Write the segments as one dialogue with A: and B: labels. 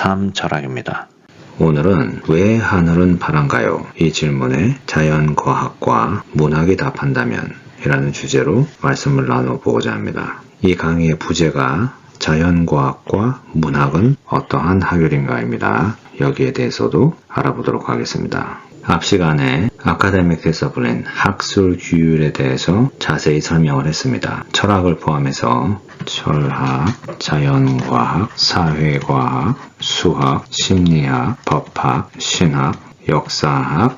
A: 삶철학입니다.
B: 오늘은 왜 하늘은 파란가요? 이 질문에 자연과학과 문학이 답한다면 이라는 주제로 말씀을 나눠보고자 합니다. 이 강의의 부제가 자연과학과 문학은 어떠한 학율인가입니다. 여기에 대해서도 알아보도록 하겠습니다. 앞 시간에 아카데믹 디서플린 학술 규율에 대해서 자세히 설명을 했습니다. 철학을 포함해서 철학, 자연과학, 사회과학, 수학, 심리학, 법학, 신학, 역사학,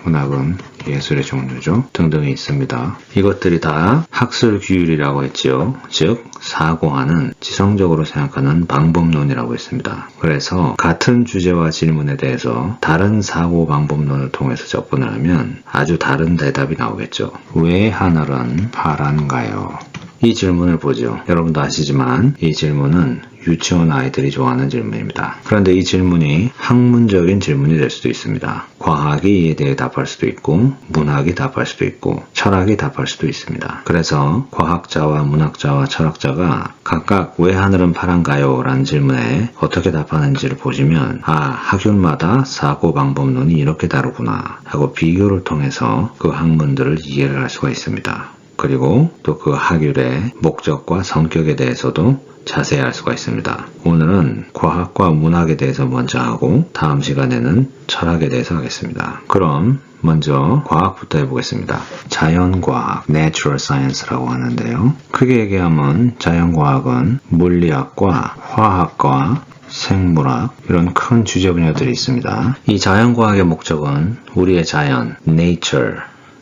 B: 문학은 예술의 종류죠. 등등이 있습니다. 이것들이 다 학술 규율이라고 했죠. 즉 사고하는, 지성적으로 생각하는 방법론이라고 했습니다. 그래서 같은 주제와 질문에 대해서 다른 사고 방법론을 통해서 접근을 하면 아주 다른 대답이 나오겠죠. 왜 하늘은 파란가요? 이 질문을 보죠. 여러분도 아시지만 이 질문은 유치원 아이들이 좋아하는 질문입니다. 그런데 이 질문이 학문적인 질문이 될 수도 있습니다. 과학이 이에 대해 답할 수도 있고, 문학이 답할 수도 있고, 철학이 답할 수도 있습니다. 그래서 과학자와 문학자와 철학자가 각각 왜 하늘은 파란가요? 라는 질문에 어떻게 답하는지를 보시면 학율마다 사고 방법론이 이렇게 다르구나 하고 비교를 통해서 그 학문들을 이해를 할 수가 있습니다. 그리고 또 그 학율의 목적과 성격에 대해서도 자세히 알 수가 있습니다. 오늘은 과학과 문학에 대해서 먼저 하고 다음 시간에는 철학에 대해서 하겠습니다. 그럼 먼저 과학부터 해보겠습니다. 자연과학, Natural Science라고 하는데요. 크게 얘기하면 자연과학은 물리학과 화학과 생물학 이런 큰 주제 분야들이 있습니다. 이 자연과학의 목적은 우리의 자연, Nature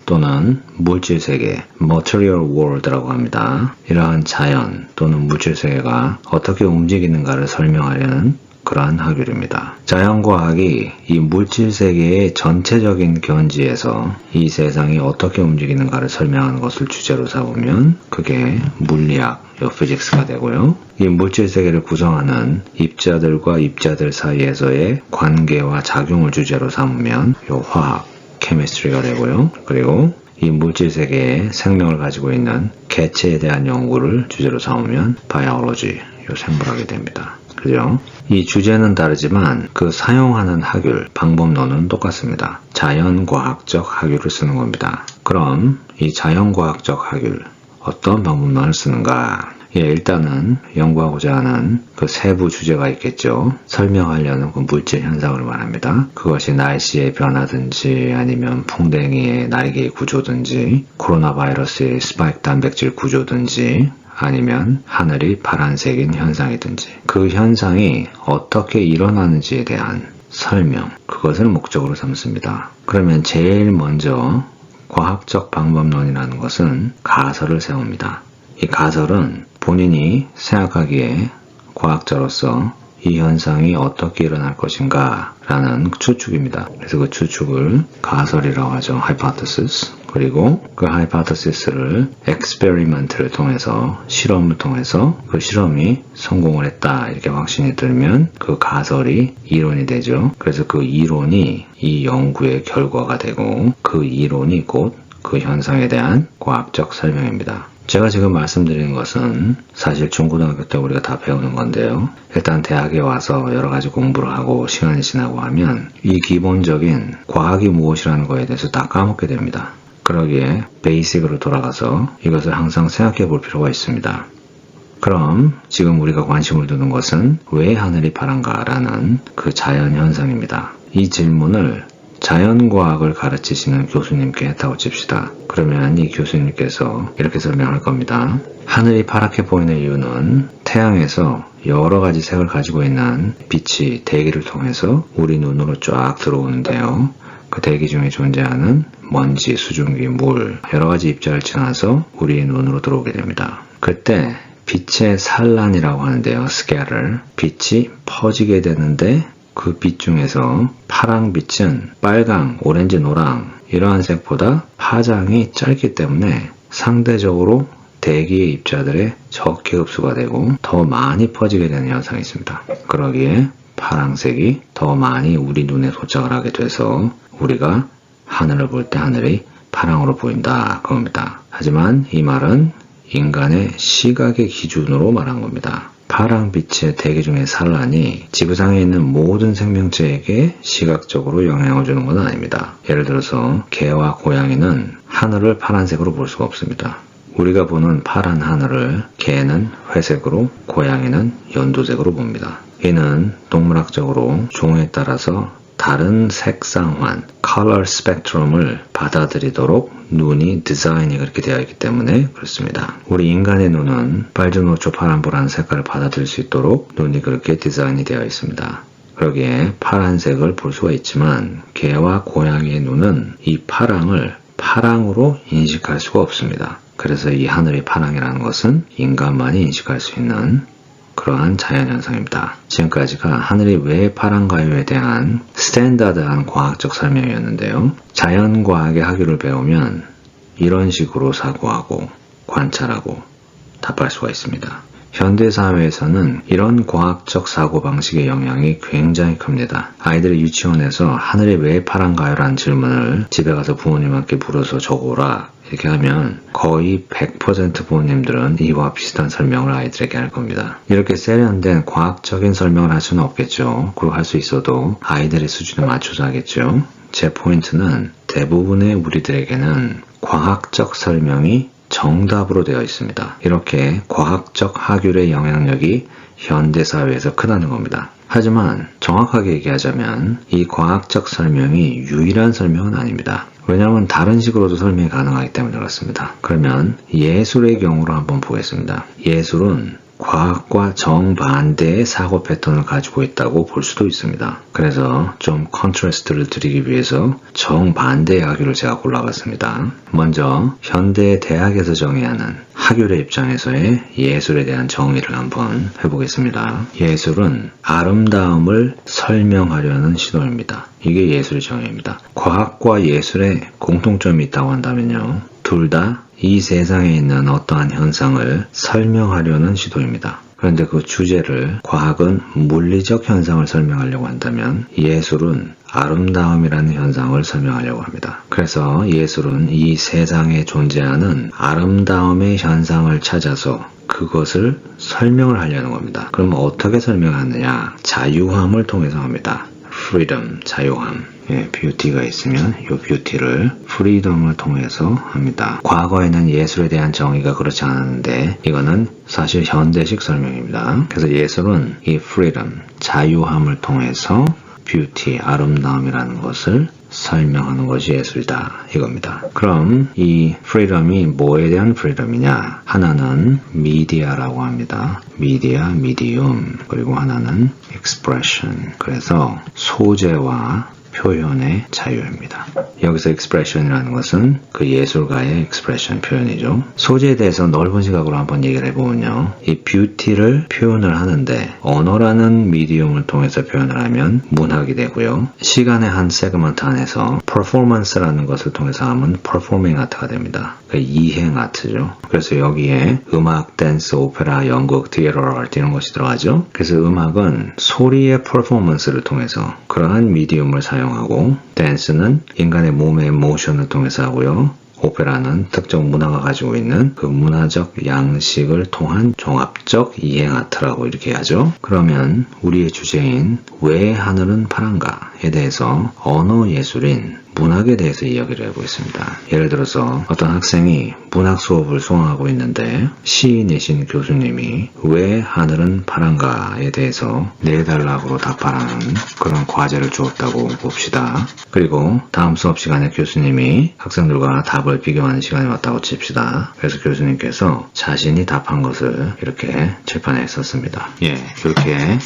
B: 또는 물질세계, Material World라고 합니다. 이러한 자연 또는 물질세계가 어떻게 움직이는가를 설명하려는 그러한 학율입니다. 자연과학이 이 물질세계의 전체적인 견지에서 이 세상이 어떻게 움직이는가를 설명하는 것을 주제로 삼으면 그게 물리학, 피직스가 되고요. 이 물질세계를 구성하는 입자들과 입자들 사이에서의 관계와 작용을 주제로 삼으면 화학, 케미스트리가 되고요. 그리고 이 물질세계에 생명을 가지고 있는 개체에 대한 연구를 주제로 삼으면 바이올로지, 생물학이 됩니다. 그죠? 이 주제는 다르지만 그 사용하는 학율, 방법론은 똑같습니다. 자연과학적 학율을 쓰는 겁니다. 그럼 이 자연과학적 학율, 어떤 방법론을 쓰는가? 일단은 연구하고자 하는 그 세부 주제가 있겠죠. 설명하려는 그 물질 현상을 말합니다. 그것이 날씨의 변화든지 아니면 풍뎅이의 날개의 구조든지 코로나 바이러스의 스파이크 단백질 구조든지 아니면 하늘이 파란색인 현상이든지 그 현상이 어떻게 일어나는지에 대한 설명, 그것을 목적으로 삼습니다. 그러면 제일 먼저 과학적 방법론이라는 것은 가설을 세웁니다. 이 가설은 본인이 생각하기에 과학자로서 이 현상이 어떻게 일어날 것인가 라는 추측입니다. 그래서 그 추측을 가설이라고 하죠. hypothesis. 그리고 그 hypothesis를 experiment를 통해서, 실험을 통해서 그 실험이 성공을 했다 이렇게 확신이 들면 그 가설이 이론이 되죠. 그래서 그 이론이 이 연구의 결과가 되고 그 이론이 곧 그 현상에 대한 과학적 설명입니다. 제가 지금 말씀드리는 것은 사실 중고등학교 때 우리가 다 배우는 건데요. 일단 대학에 와서 여러 가지 공부를 하고 시간이 지나고 하면 이 기본적인 과학이 무엇이라는 거에 대해서 다 까먹게 됩니다. 그러기에 베이직으로 돌아가서 이것을 항상 생각해 볼 필요가 있습니다. 그럼 지금 우리가 관심을 두는 것은 왜 하늘이 파란가 라는 그 자연 현상입니다. 이 질문을 자연과학을 가르치시는 교수님께 했다고 칩시다. 그러면 이 교수님께서 이렇게 설명할 겁니다. 하늘이 파랗게 보이는 이유는 태양에서 여러 가지 색을 가지고 있는 빛이 대기를 통해서 우리 눈으로 쫙 들어오는데요. 그 대기 중에 존재하는 먼지, 수증기, 물, 여러 가지 입자를 지나서 우리의 눈으로 들어오게 됩니다. 그때 빛의 산란이라고 하는데요. scatter. 빛이 퍼지게 되는데 그 빛 중에서 파랑빛은 빨강, 오렌지, 노랑 이러한 색보다 파장이 짧기 때문에 상대적으로 대기의 입자들에 적게 흡수가 되고 더 많이 퍼지게 되는 현상이 있습니다. 그러기에 파랑색이 더 많이 우리 눈에 도착을 하게 돼서 우리가 하늘을 볼 때 하늘이 파랑으로 보인다 그겁니다. 하지만 이 말은 인간의 시각의 기준으로 말한 겁니다. 파랑빛의 대기 중의 산란이 지구상에 있는 모든 생명체에게 시각적으로 영향을 주는 건 아닙니다. 예를 들어서 개와 고양이는 하늘을 파란색으로 볼 수가 없습니다. 우리가 보는 파란 하늘을 개는 회색으로, 고양이는 연두색으로 봅니다. 이는 동물학적으로 종에 따라서 다른 색상환, 컬러 스펙트럼을 받아들이도록 눈이 디자인이 그렇게 되어 있기 때문에 그렇습니다. 우리 인간의 눈은 빨주, 노초, 파란, 보라는 색깔을 받아들일 수 있도록 눈이 그렇게 디자인이 되어 있습니다. 그러기에 파란색을 볼 수가 있지만 개와 고양이의 눈은 이 파랑을 파랑으로 인식할 수가 없습니다. 그래서 이 하늘이 파랑이라는 것은 인간만이 인식할 수 있는 그러한 자연현상입니다. 지금까지가 하늘이 왜 파란가요에 대한 스탠다드한 과학적 설명이었는데요. 자연과학의 학위를 배우면 이런 식으로 사고하고 관찰하고 답할 수가 있습니다. 현대사회에서는 이런 과학적 사고방식의 영향이 굉장히 큽니다. 아이들이 유치원에서 하늘이 왜 파란가요? 라는 질문을 집에 가서 부모님한테 물어서 적어오라 이렇게 하면 거의 100% 부모님들은 이와 비슷한 설명을 아이들에게 할 겁니다. 이렇게 세련된 과학적인 설명을 할 수는 없겠죠. 그리고 할 수 있어도 아이들의 수준에 맞춰서 하겠죠. 제 포인트는 대부분의 우리들에게는 과학적 설명이 정답으로 되어 있습니다. 이렇게 과학적 학율의 영향력이 현대사회에서 크다는 겁니다. 하지만 정확하게 얘기하자면 이 과학적 설명이 유일한 설명은 아닙니다. 왜냐하면 다른 식으로도 설명이 가능하기 때문에 그렇습니다. 그러면 예술의 경우로 한번 보겠습니다. 예술은 과학과 정반대의 사고 패턴을 가지고 있다고 볼 수도 있습니다. 그래서 좀 컨트라스트를 드리기 위해서 정반대의 학율을 제가 골라봤습니다. 먼저 현대 대학에서 정의하는 학율의 입장에서의 예술에 대한 정의를 한번 해보겠습니다. 예술은 아름다움을 설명하려는 시도입니다. 이게 예술의 정의입니다. 과학과 예술에 공통점이 있다고 한다면요. 둘 다 이 세상에 있는 어떠한 현상을 설명하려는 시도입니다. 그런데 그 주제를 과학은 물리적 현상을 설명하려고 한다면 예술은 아름다움이라는 현상을 설명하려고 합니다. 그래서 예술은 이 세상에 존재하는 아름다움의 현상을 찾아서 그것을 설명을 하려는 겁니다. 그럼 어떻게 설명하느냐? 자유함을 통해서 합니다. freedom, 자유함. 뷰티가 있으면 이 뷰티를 프리덤을 통해서 합니다. 과거에는 예술에 대한 정의가 그렇지 않았는데 이거는 사실 현대식 설명입니다. 그래서 예술은 이 프리덤, 자유함을 통해서 뷰티, 아름다움이라는 것을 설명하는 것이 예술이다 이겁니다. 그럼 이 프리덤이 뭐에 대한 프리덤이냐? 하나는 미디어라고 합니다. 미디어, 미디움, 그리고 하나는 expression. 그래서 소재와 표현의 자유입니다. 여기서 expression이라는 것은 그 예술가의 expression 표현이죠. 소재에 대해서 넓은 시각으로 한번 얘기를 해보면요. 이 뷰티를 표현을 하는데 언어라는 미디움을 통해서 표현을 하면 문학이 되고요. 시간의 한 세그먼트 안에서 performance라는 것을 통해서 하면 performing art가 됩니다. 그러니까 이행 아트죠. 그래서 여기에 음악, 댄스, 오페라, 연극, theater art 이런 것이 들어가죠. 그래서 음악은 소리의 퍼포먼스를 통해서 그러한 미디움을 사용하고 댄스는 인간의 몸의 모션을 통해서 하고요. 오페라는 특정 문화가 가지고 있는 그 문화적 양식을 통한 종합적 이행 아트라고 이렇게 하죠. 그러면 우리의 주제인 왜 하늘은 파란가에 대해서 언어 예술인 문학에 대해서 이야기를 해보겠습니다. 예를 들어서 어떤 학생이 문학 수업을 수강하고 있는데 시인이신 교수님이 왜 하늘은 파란가에 대해서 4단락으로 답하라는 그런 과제를 주었다고 봅시다. 그리고 다음 수업 시간에 교수님이 학생들과 답을 비교하는 시간이 왔다고 칩시다. 그래서 교수님께서 자신이 답한 것을 이렇게 칠판에 썼습니다. 이렇게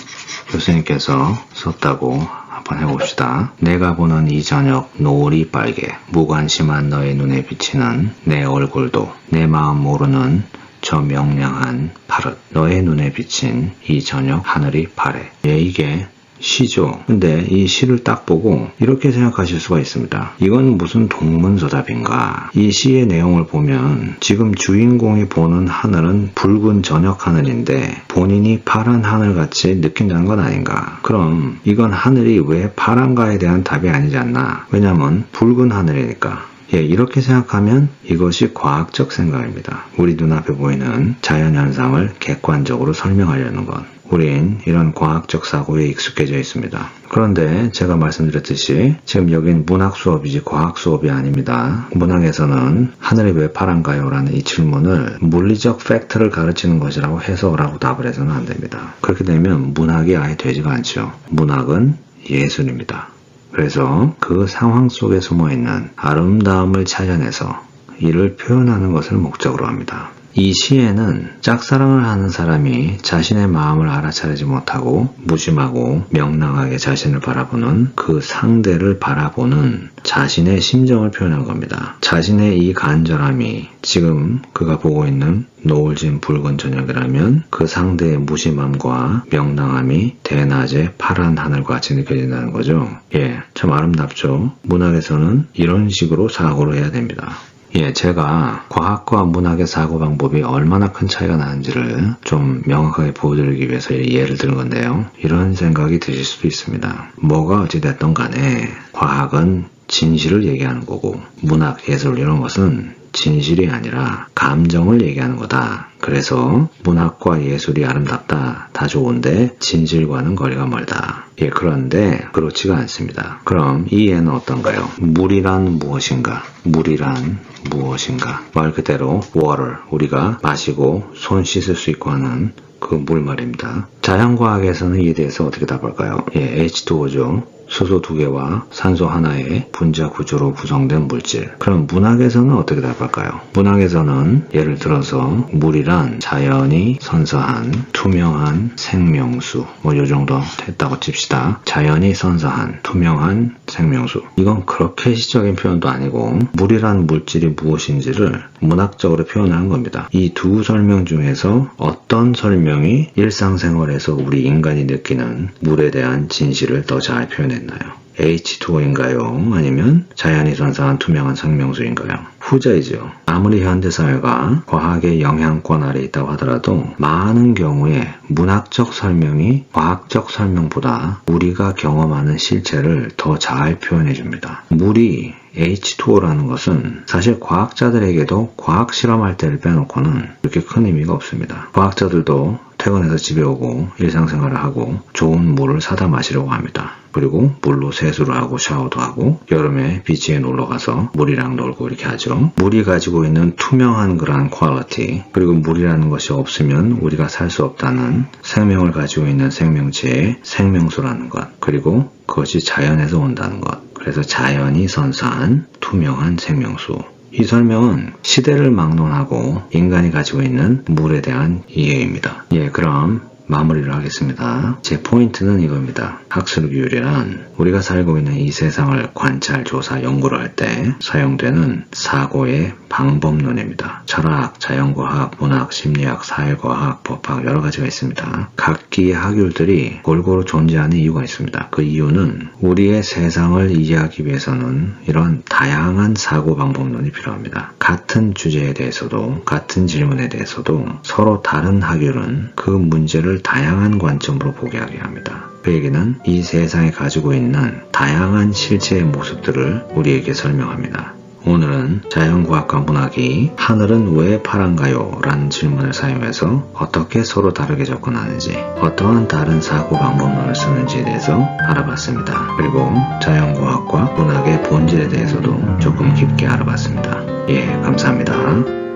B: 교수님께서 썼다고 한번 해봅시다. 내가 보는 이 저녁 노을이 빨개 무관심한 너의 눈에 비치는 내 얼굴도 내 마음 모르는 저 명량한 파릇 너의 눈에 비친 이 저녁 하늘이 파래. 이게 시죠. 근데 이 시를 딱 보고 이렇게 생각하실 수가 있습니다. 이건 무슨 동문서답인가? 이 시의 내용을 보면 지금 주인공이 보는 하늘은 붉은 저녁 하늘인데 본인이 파란 하늘같이 느낀다는 건 아닌가? 그럼 이건 하늘이 왜 파란가에 대한 답이 아니지 않나? 왜냐면 붉은 하늘이니까. 이렇게 생각하면 이것이 과학적 생각입니다. 우리 눈앞에 보이는 자연현상을 객관적으로 설명하려는 것. 우린 이런 과학적 사고에 익숙해져 있습니다. 그런데 제가 말씀드렸듯이 지금 여긴 문학 수업이지 과학 수업이 아닙니다. 문학에서는 하늘이 왜 파란가요? 라는 이 질문을 물리적 팩트를 가르치는 것이라고 해석하고 답을 해서는 안 됩니다. 그렇게 되면 문학이 아예 되지가 않죠. 문학은 예술입니다. 그래서 그 상황 속에 숨어있는 아름다움을 찾아내서 이를 표현하는 것을 목적으로 합니다. 이 시에는 짝사랑을 하는 사람이 자신의 마음을 알아차리지 못하고 무심하고 명랑하게 자신을 바라보는 그 상대를 바라보는 자신의 심정을 표현한 겁니다. 자신의 이 간절함이 지금 그가 보고 있는 노을진 붉은 저녁이라면 그 상대의 무심함과 명랑함이 대낮의 파란 하늘과 같이 느껴진다는 거죠. 참 아름답죠. 문학에서는 이런 식으로 사고를 해야 됩니다. 제가 과학과 문학의 사고방법이 얼마나 큰 차이가 나는지를 좀 명확하게 보여드리기 위해서 예를 드는 건데요. 이런 생각이 드실 수도 있습니다. 뭐가 어찌됐든 간에 과학은 진실을 얘기하는 거고 문학, 예술 이런 것은 진실이 아니라 감정을 얘기하는 거다. 그래서 문학과 예술이 아름답다. 다 좋은데 진실과는 거리가 멀다. 그런데 그렇지가 않습니다. 그럼 이 예는 어떤가요? 물이란 무엇인가? 물이란 무엇인가? 말 그대로 water, 우리가 마시고 손 씻을 수 있고 하는 그 물 말입니다. 자연과학에서는 이에 대해서 어떻게 답할까요? H2O죠. 수소 2개와 산소 하나의 분자 구조로 구성된 물질. 그럼 문학에서는 어떻게 답할까요? 문학에서는 예를 들어서 물이란 자연이 선사한 투명한 생명수. 요 정도 됐다고 칩시다. 자연이 선사한 투명한 생명수. 이건 그렇게 시적인 표현도 아니고 물이란 물질이 무엇인지를 문학적으로 표현하는 겁니다. 이 두 설명 중에서 어떤 설명이 일상생활에서 우리 인간이 느끼는 물에 대한 진실을 더 잘 표현했나요? H2O인가요? 아니면 자연이 선사한 투명한 생명수인가요? 후자이죠. 아무리 현대사회가 과학의 영향권 아래 있다고 하더라도 많은 경우에 문학적 설명이 과학적 설명보다 우리가 경험하는 실체를 더 잘 표현해 줍니다. 물이 H2O라는 것은 사실 과학자들에게도 과학 실험할 때를 빼놓고는 그렇게 큰 의미가 없습니다. 과학자들도 퇴근해서 집에 오고 일상생활을 하고 좋은 물을 사다 마시려고 합니다. 그리고 물로 세수를 하고 샤워도 하고 여름에 비치에 놀러가서 물이랑 놀고 이렇게 하죠. 물이 가지고 있는 투명한 그러한 퀄리티, 그리고 물이라는 것이 없으면 우리가 살 수 없다는 생명을 가지고 있는 생명체의 생명수라는 것, 그리고 그것이 자연에서 온다는 것. 그래서 자연이 선사한 투명한 생명수. 이 설명은 시대를 막론하고 인간이 가지고 있는 물에 대한 이해입니다. 그럼 마무리를 하겠습니다. 제 포인트는 이겁니다. 학술교류란 우리가 살고 있는 이 세상을 관찰, 조사, 연구를 할 때 사용되는 사고의 방법론입니다. 철학, 자연과학, 문학, 심리학, 사회과학, 법학 여러 가지가 있습니다. 각기의 학율들이 골고루 존재하는 이유가 있습니다. 그 이유는 우리의 세상을 이해하기 위해서는 이런 다양한 사고 방법론이 필요합니다. 같은 주제에 대해서도 같은 질문에 대해서도 서로 다른 학율은 그 문제를 다양한 관점으로 보게 하게 합니다. 그 얘기는 이 세상에 가지고 있는 다양한 실체의 모습들을 우리에게 설명합니다. 오늘은 자연과학과 문학이 하늘은 왜 파란가요? 라는 질문을 사용해서 어떻게 서로 다르게 접근하는지, 어떠한 다른 사고 방법론을 쓰는지에 대해서 알아봤습니다. 그리고 자연과학과 문학의 본질에 대해서도 조금 깊게 알아봤습니다. 감사합니다.